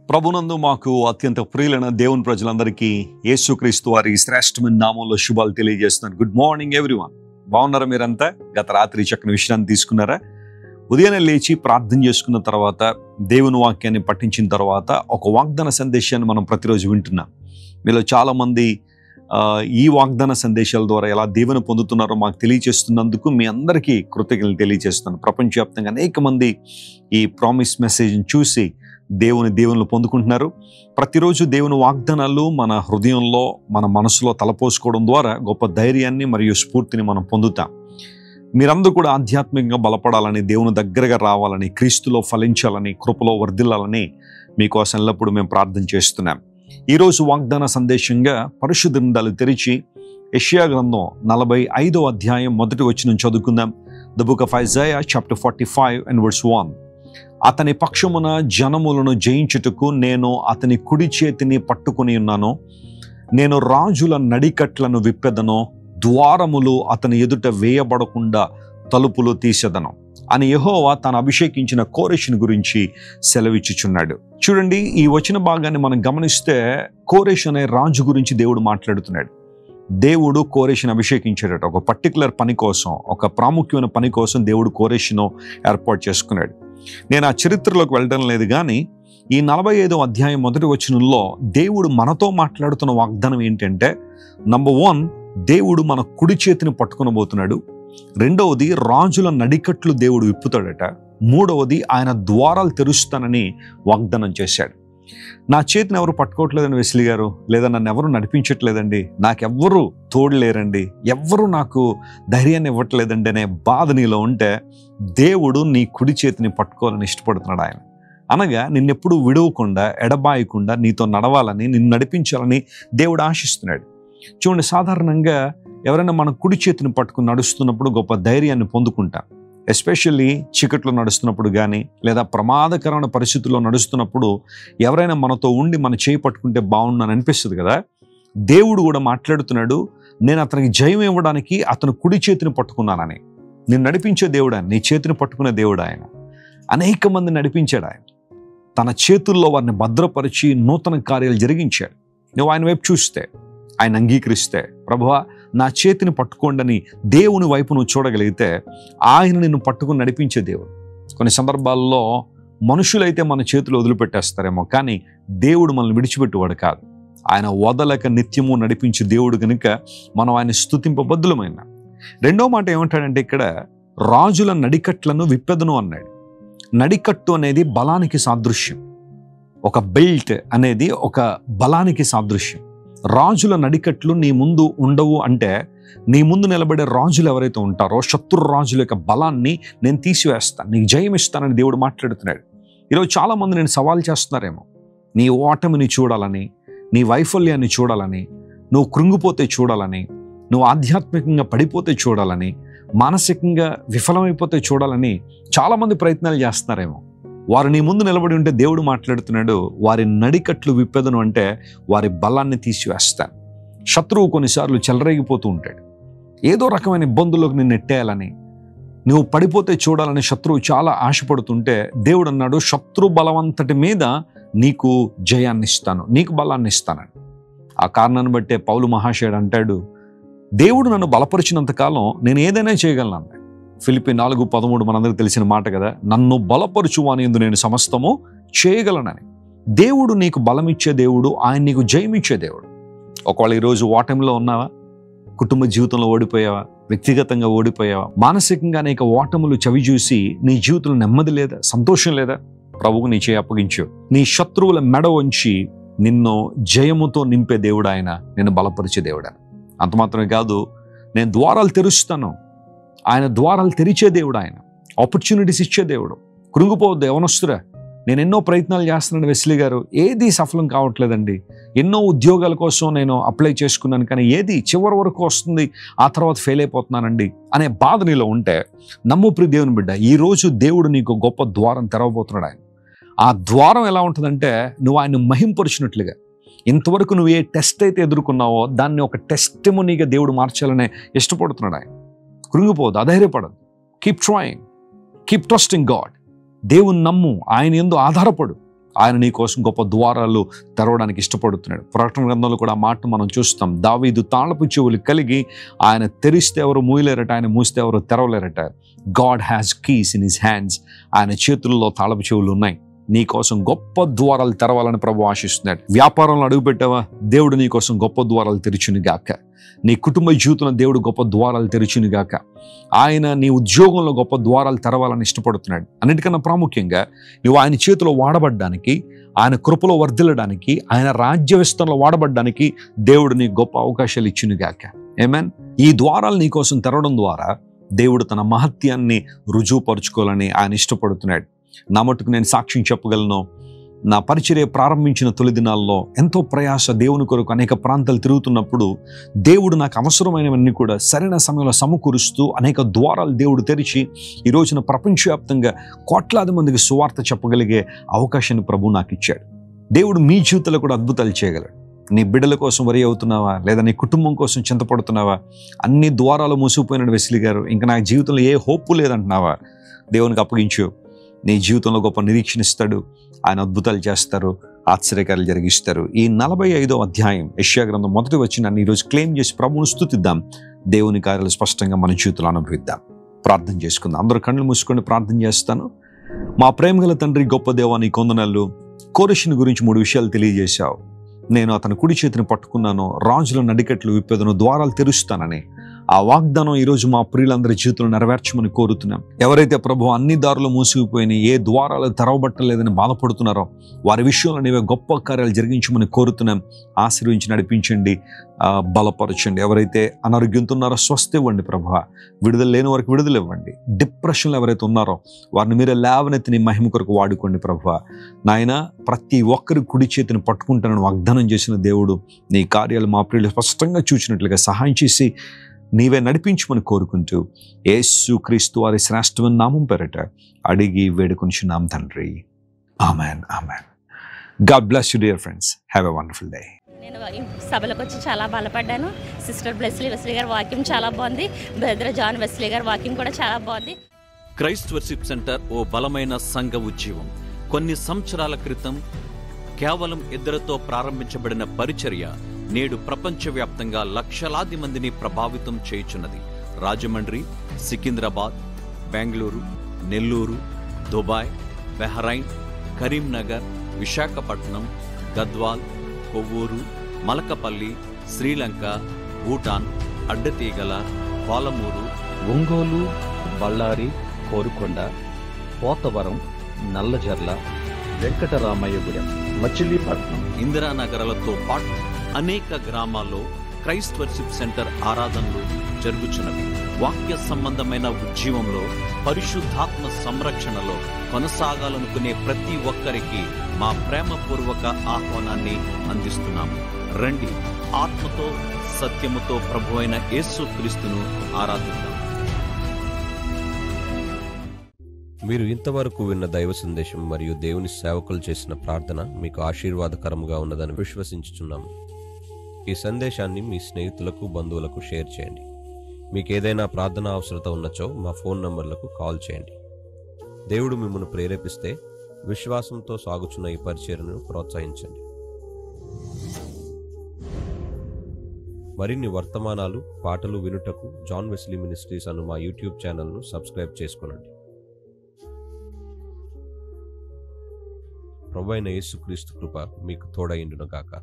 ప్రభునందు మాకు అత్యంత ప్రియులైన దేవుని ప్రజలందరికీ యేసుక్రీస్తు వారి శ్రేష్టమైన నామంలో శుభాలు తెలియజేస్తున్నాను. Good morning everyone. బాగున్నారా? మీరంతా గత రాత్రి చక్కని విశ్రాంతి తీసుకున్నారా? ఉదయాన్నే లేచి ప్రార్థన చేసుకున్న తర్వాత దేవుని వాక్యాన్ని పఠించిన తర్వాత ఒక వాగ్దాన సందేశాన్ని మనం ప్రతిరోజు వింటున్నాం. మీలో చాలామంది ఈ వాగ్దాన సందేశాల ద్వారా ఎలా దేవుని పొందుతున్నారో మాకు తెలియజేస్తున్నందుకు మీ అందరికీ కృతజ్ఞతలు తెలియజేస్తున్నాను. ప్రపంచవ్యాప్తంగా అనేక మంది ఈ ప్రామిస్ మెసేజ్ని చూసి దేవుని పొందుకుంటున్నారు. ప్రతిరోజు దేవుని వాగ్దానాలు మన హృదయంలో మన మనసులో తలపోసుకోవడం ద్వారా గొప్ప ధైర్యాన్ని మరియు స్ఫూర్తిని మనం పొందుతాం. మీరందరూ కూడా ఆధ్యాత్మికంగా బలపడాలని, దేవుని దగ్గరగా రావాలని, క్రీస్తులో ఫలించాలని, కృపలో వర్ధిల్లాలని మీకోసం ఎల్లప్పుడూ మేము ప్రార్థన చేస్తున్నాం. ఈరోజు వాగ్దాన సందేశంగా పరిశుద్ధ గ్రంథాలు తెరిచి యెషయా గ్రంథం 45వ అధ్యాయం మొదటి వచనం చదువుకుందాం. The book of Isaiah chapter 45 and verse 1. అతని పక్షమున జనములను జయించుటకు నేను అతని కుడి చేతిని పట్టుకుని ఉన్నాను. నేను రాజుల నడికట్లను విప్పెదను, ద్వారములు అతని ఎదుట వేయబడకుండా తలుపులు తీసెదను అని యెహోవా తాను అభిషేకించిన కోరెషుని గురించి సెలవిచ్చుచున్నాడు. చూడండి, ఈ వచన భాగాన్ని మనం గమనిస్తే కోరెషు అనే రాజు గురించి దేవుడు మాట్లాడుతున్నాడు. దేవుడు కోరెషుని అభిషేకించాడట. ఒక పర్టికులర్ పని కోసం, ఒక ప్రాముఖ్యమైన పని కోసం దేవుడు కోరెషును ఏర్పాటు చేసుకున్నాడు. నేను ఆ చరిత్రలోకి వెళ్ళడం లేదు, కానీ ఈ 45వ అధ్యాయం మొదటి వచనంలో దేవుడు మనతో మాట్లాడుతున్న వాగ్దానం ఏంటంటే, నంబర్ 1, దేవుడు మన కుడి చేతిని పట్టుకునబోతున్నాడు. రెండవది, రాజుల నడికట్లు దేవుడు విప్పుతాడట. మూడవది, ఆయన ద్వారాలు తెరుస్తానని వాగ్దానం చేశాడు. నా చేతిని ఎవరు పట్టుకోవట్లేదండి వెస్లీ గారు, లేదా నన్ను ఎవరు నడిపించట్లేదండి, నాకెవ్వరు తోడులేరండి, ఎవ్వరూ నాకు ధైర్యాన్ని ఇవ్వట్లేదండి అనే బాధ నీలో ఉంటే దేవుడు నీ కుడి చేతిని పట్టుకోవాలని ఇష్టపడుతున్నాడు. ఆయన అనగా నిన్నెప్పుడు విడవకుండా, ఎడబాయకుండా నీతో నడవాలని, నిన్ను నడిపించాలని దేవుడు ఆశిస్తున్నాడు. చూడండి, సాధారణంగా ఎవరైనా మన కుడి చేతిని పట్టుకుని నడుస్తున్నప్పుడు గొప్ప ధైర్యాన్ని పొందుకుంటాం. ఎస్పెషల్లీ చీకట్లో నడుస్తున్నప్పుడు కానీ, లేదా ప్రమాదకరమైన పరిస్థితుల్లో నడుస్తున్నప్పుడు ఎవరైనా మనతో ఉండి మన చేయి పట్టుకుంటే బాగుండని అనిపిస్తుంది కదా. దేవుడు కూడా మాట్లాడుతున్నాడు, నేను అతనికి జయం ఇవ్వడానికి అతను కుడి చేతిని పట్టుకున్నానని. నేను నడిపించే దేవుడు ఆయన, నీ చేతిని పట్టుకునే దేవుడు ఆయన. అనేక మంది నడిపించాడు ఆయన. తన చేతుల్లో వారిని భద్రపరిచి నూతన కార్యాలు జరిగించాడు. నువ్వు ఆయన వైపు చూస్తే, ఆయన అంగీకరిస్తే, ప్రభువా నా చేతిని పట్టుకోండని దేవుని వైపు నువ్వు చూడగలిగితే ఆయన నిన్ను పట్టుకుని నడిపించే దేవుడు. కొన్ని సందర్భాల్లో మనుషులైతే మన చేతులు వదిలిపెట్టేస్తారేమో, కానీ దేవుడు మనల్ని విడిచిపెట్టేవాడు కాదు. ఆయన వదలక నిత్యము నడిపించే దేవుడు కనుక మనం ఆయన స్తుతింపబద్ధులమైన. రెండో మాట ఏమంటాడంటే, ఇక్కడ రాజుల నడికట్లను విప్పెదను అన్నాడు. నడికట్టు అనేది బలానికి సాదృశ్యం. ఒక బెల్ట్ అనేది ఒక బలానికి సాదృశ్యం. రాజుల నడికట్లు నీ ముందు ఉండవు అంటే, నీ ముందు నిలబడే రాజులు ఎవరైతే ఉంటారో శత్రు రాజుల యొక్క బలాన్ని నేను తీసివేస్తాను, నీకు జయం ఇస్తానని దేవుడు మాట్లాడుతున్నాడు. ఈరోజు చాలామంది నేను సవాల్ చేస్తున్నారేమో, నీ ఓటమిని చూడాలని, నీ వైఫల్యాన్ని చూడాలని, నువ్వు కృంగిపోతే చూడాలని, నువ్వు ఆధ్యాత్మికంగా పడిపోతే చూడాలని, మానసికంగా విఫలమైపోతే చూడాలని చాలామంది ప్రయత్నాలు చేస్తున్నారేమో. వారు నీ ముందు నిలబడి ఉంటే దేవుడు మాట్లాడుతున్నాడు, వారి నడికట్లు విప్పెదను అంటే వారి బలాన్ని తీసివేస్తాను. శత్రువు కొన్నిసార్లు చెలరేగిపోతూ ఉంటాడు. ఏదో రకమైన ఇబ్బందుల్లోకి నిన్ను నెట్టేయాలని, నువ్వు పడిపోతే చూడాలని శత్రువు చాలా ఆశపడుతుంటే దేవుడు అన్నాడు, శత్రు బలవంతటి మీద నీకు జయాన్ని ఇస్తాను, నీకు బలాన్ని ఇస్తానని. ఆ కారణాన్ని బట్టే పౌలు మహాశయుడు అంటాడు, దేవుడు నన్ను బలపరిచినంతకాలం నేను ఏదైనా చేయగలను అన్నాడు. ఫిలిప్పీ 4:13 మనందరికీ తెలిసిన మాట కదా, నన్ను బలపరుచువాని యందు నేను సమస్తము చేయగలనని. దేవుడు నీకు బలం ఇచ్చే దేవుడు, ఆయన నీకు జయమిచ్చే దేవుడు. ఒకవేళ ఈరోజు ఓటమిలో ఉన్నావా, కుటుంబ జీవితంలో ఓడిపోయావా, వ్యక్తిగతంగా ఓడిపోయావా, మానసికంగా అనేక ఓటములు చవి చూసి నీ జీవితంలో నెమ్మది లేదా, సంతోషం లేదా, ప్రభువుకు నీ చేయి అప్పగించు. నీ శత్రువుల మెడ వంచి నిన్ను జయముతో నింపే దేవుడు ఆయన, నిన్ను బలపరిచే దేవుడు. అంత మాత్రమే కాదు, నేను ద్వారాలు తెరుస్తాను. ఆయన ద్వారాలు తెరిచే దేవుడు, ఆయన ఆపర్చునిటీస్ ఇచ్చే దేవుడు. కృంగిపోవద్దు యవనస్తురా, నేను ఎన్నో ప్రయత్నాలు చేస్తున్నాను వెస్లీ గారు, ఏది సఫలం కావట్లేదండి, ఎన్నో ఉద్యోగాల కోసం నేను అప్లై చేసుకున్నాను, కానీ ఏది చివరి వరకు వస్తుంది, ఆ తర్వాత ఫెయిల్ అయిపోతున్నానండి అనే బాధ నీలో ఉంటే, నమ్ము ప్రియ దేవుని బిడ్డ, ఈరోజు దేవుడు నీకు గొప్ప ద్వారం తెరవబోతున్నాడు. ఆయన ఆ ద్వారం ఎలా ఉంటుందంటే, నువ్వు ఆయన మహింపరిచినట్లుగా, ఇంతవరకు నువ్వు ఏ టెస్ట్ అయితే ఎదుర్కొన్నావో దాన్ని ఒక టెస్టిమనీగా దేవుడు మార్చాలనే ఇష్టపడుతున్నాడు ఆయన. కృంగిపోదు, అధైర్యపడదు. Keep trying, keep trusting God. దేవుని నమ్ము, ఆయన యందు ఆధారపడు. ఆయన నీ కోసం గొప్ప ద్వారాలు తెరవడానికి ఇష్టపడుతున్నాడు. ప్రకటన గ్రంథంలో కూడా ఆ మాట మనం చూస్తాం. దావీదు తాళపు చెవులు కలిగి ఆయన తెరిస్తే ఎవరు మూయలేరట, ఆయన మూస్తే ఎవరు తెరవలేరట. God has keys in his hands. ఆయన చేతుల్లో తాళపు చెవులు ఉన్నాయి. నీ కోసం గొప్ప ద్వారాలు తెరవాలని ప్రభు ఆశిస్తున్నాడు. వ్యాపారంలో అడుగుపెట్టావా, దేవుడు నీ కోసం గొప్ప ద్వారాలు తెరిచును గాక. నీ కుటుంబ జీవితంలో దేవుడు గొప్ప ద్వారాలు తెరిచును గాక. ఆయన నీ ఉద్యోగంలో గొప్ప ద్వారాలు తెరవాలని ఇష్టపడుతున్నాడు. అన్నిటికన్నా ప్రాముఖ్యంగా నువ్వు ఆయన చేతిలో వాడబడ్డానికి, ఆయన కృపలో వర్ధిల్లడానికి, ఆయన రాజ్య విస్తరణలో వాడబడ్డానికి దేవుడు నీ గొప్ప అవకాశాలు ఇచ్చును గాక. ఆమేన్. ఈ ద్వారాలు నీ కోసం తెరవడం ద్వారా దేవుడు తన మహత్యాన్ని రుజువుపరుచుకోవాలని ఆయన ఇష్టపడుతున్నాడు. నా మటుకు నేను సాక్ష్యం చెప్పగలను. నా పరిచర్య ప్రారంభించిన తొలి దినాల్లో ఎంతో ప్రయాస దేవుని కొరకు అనేక ప్రాంతాలు తిరుగుతున్నప్పుడు దేవుడు నాకు అవసరమైనవన్నీ కూడా సరైన సమయంలో సమకూరుస్తూ అనేక ద్వారాలు దేవుడు తెరిచి ఈ రోజున ప్రపంచవ్యాప్తంగా కోట్లాది మందికి సువార్త చెప్పగలిగే అవకాశాన్ని ప్రభు నాకు ఇచ్చాడు. దేవుడు మీ జీవితంలో కూడా అద్భుతాలు చేయగలడు. నీ బిడ్డల కోసం వరి అవుతున్నావా, లేదా నీ కుటుంబం కోసం చింతపడుతున్నావా, అన్ని ద్వారాలు మూసిపోయినాడు వెస్లీ గారు, ఇంకా నా జీవితంలో ఏ హోప్ లేదంటున్నావా, దేవునికి అప్పగించు. నీ జీవితంలో గొప్ప నిరీక్షణ ఇస్తాడు. ఆయన అద్భుతాలు చేస్తారు, ఆశ్చర్యకార్యాలు జరిగిస్తారు. ఈ 45వ అధ్యాయం యెషయా గ్రంథం మొదటి వచనాన్ని ఈరోజు క్లెయిమ్ చేసి ప్రభువును స్తుతిద్దాం. దేవుని కార్యాలు స్పష్టంగా మన జీవితంలో అనుభవిద్దాం. ప్రార్థన చేసుకుందాం. అందరూ కళ్ళు మూసుకొని ప్రార్థన చేస్తాను. మా ప్రేమగల తండ్రి, గొప్ప దేవా, నీ కొందనాలు. కోరెషుని గురించి 3 విషయాలు తెలియజేశావు. నేను అతని కుడి చేతిని పట్టుకున్నాను, రాజుల నడికట్లు విప్పేదను, ద్వారాలు తెరుస్తానని. ఆ వాగ్దానం ఈరోజు మా ప్రియులందరి జీవితంలో నెరవేర్చమని కోరుతున్నాం. ఎవరైతే ప్రభు అన్ని దారులు మూసిపోయినాయి, ఏ ద్వారాలు తెరవబట్టలేదని బాధపడుతున్నారో వారి విషయంలో నీవే గొప్ప కార్యాలు జరిగించమని కోరుతున్నాం. ఆశీర్వించి నడిపించండి, బలపరచండి. ఎవరైతే అనారోగ్యంతో ఉన్నారో స్వస్థ ఇవ్వండి ప్రభు. విడుదల లేని వారికి విడుదల ఇవ్వండి. డిప్రెషన్లో ఎవరైతే ఉన్నారో వారిని మీరే లేవనెత్తి నీ మహిమ కొరకు వాడుకోండి ప్రభు. నాయన, ప్రతి ఒక్కరి కుడి చేతిని పట్టుకుంటానని వాగ్దానం చేసిన దేవుడు, నీ కార్యాలు మా ప్రియులు స్పష్టంగా చూసినట్లుగా సహాయం చేసి నీవే నడిపించమని కోరుకుంటూ యేసుక్రీస్తు వారి శ్రేష్టమైన నామం పేరట అడిగి వేడుకొనిచున్నాం తండ్రి. Amen, amen. God bless you dear friends. Have a wonderful day. నేను ఈ సభలకు వచ్చి చాలా బలపడ్డాను. సిస్టర్ వెస్లీ గారి వాక్యం చాలా బాగుంది. బ్రదర్ జాన్ వెస్లీ గారి వాక్యం కూడా చాలా బాగుంది. క్రైస్ట్ వర్షిప్ సెంటర్ ఓ బలమైన సంఘ ఉజ్జీవం. కొన్ని సంవత్సరాల క్రితం కేవలం 2తో ప్రారంభించబడిన పరిచర్య నేడు ప్రపంచవ్యాప్తంగా లక్షలాది మందిని ప్రభావితం చేయుచున్నది. రాజమండ్రి, సికింద్రాబాద్, బెంగళూరు, నెల్లూరు, దుబాయ్, బెహ్రైన్, కరీంనగర్, విశాఖపట్నం, గద్వాల్, కొవ్వూరు, మలకపల్లి, శ్రీలంక, భూటాన్, అడ్డతీగల, పాలమూరు, ఒంగోలు, బళ్ళారి, కోరుకొండ, పోతవరం, నల్లజర్ల, వెంకటరామయ్యగూడెం, మచిలీపట్నం, ఇందిరానగర్లతో పాటు అనేక గ్రామాల్లో క్రైస్ట్ వర్షిప్ సెంటర్ ఆరాధనలు జరుగుచున్నవి. వాక్య సంబంధమైన ఉజ్జీవంలో, పరిశుద్ధాత్మ సంరక్షణలో కొనసాగాలనుకునే ప్రతి ఒక్కరికి మా ప్రేమపూర్వక ఆహ్వానాన్ని అందిస్తున్నాము. రండి, ఆత్మతో సత్యముతో ప్రభువైన యేసుక్రీస్తును ఆరాధిద్దాం. మీరు ఇంతవరకు విన్న దైవ సందేశం మరియు దేవుని సేవకులు చేసిన ప్రార్థన మీకు ఆశీర్వాదకరముగా ఉన్నదని విశ్వసించుచున్నాము. ఈ సందేశాన్ని మీ స్నేహితులకు, బంధువులకు షేర్ చేయండి. మీకు ఏదైనా ప్రార్థన అవసరత ఉన్నచో మా ఫోన్ నంబర్లకు కాల్ చేయండి. దేవుడు మిమ్మల్ని ప్రేరేపిస్తే విశ్వాసంతో సాగుచున్న ఈ పరిచర్యను ప్రోత్సహించండి. మరిన్ని వర్తమానాలు, పాటలు వినుటకు జాన్ వెస్లీ మినిస్ట్రీస్ అను మా యూట్యూబ్ ఛానల్ను సబ్స్క్రైబ్ చేసుకోనండి. ప్రభువైన యేసుక్రీస్తు కృప మీకు తోడైండును గాక.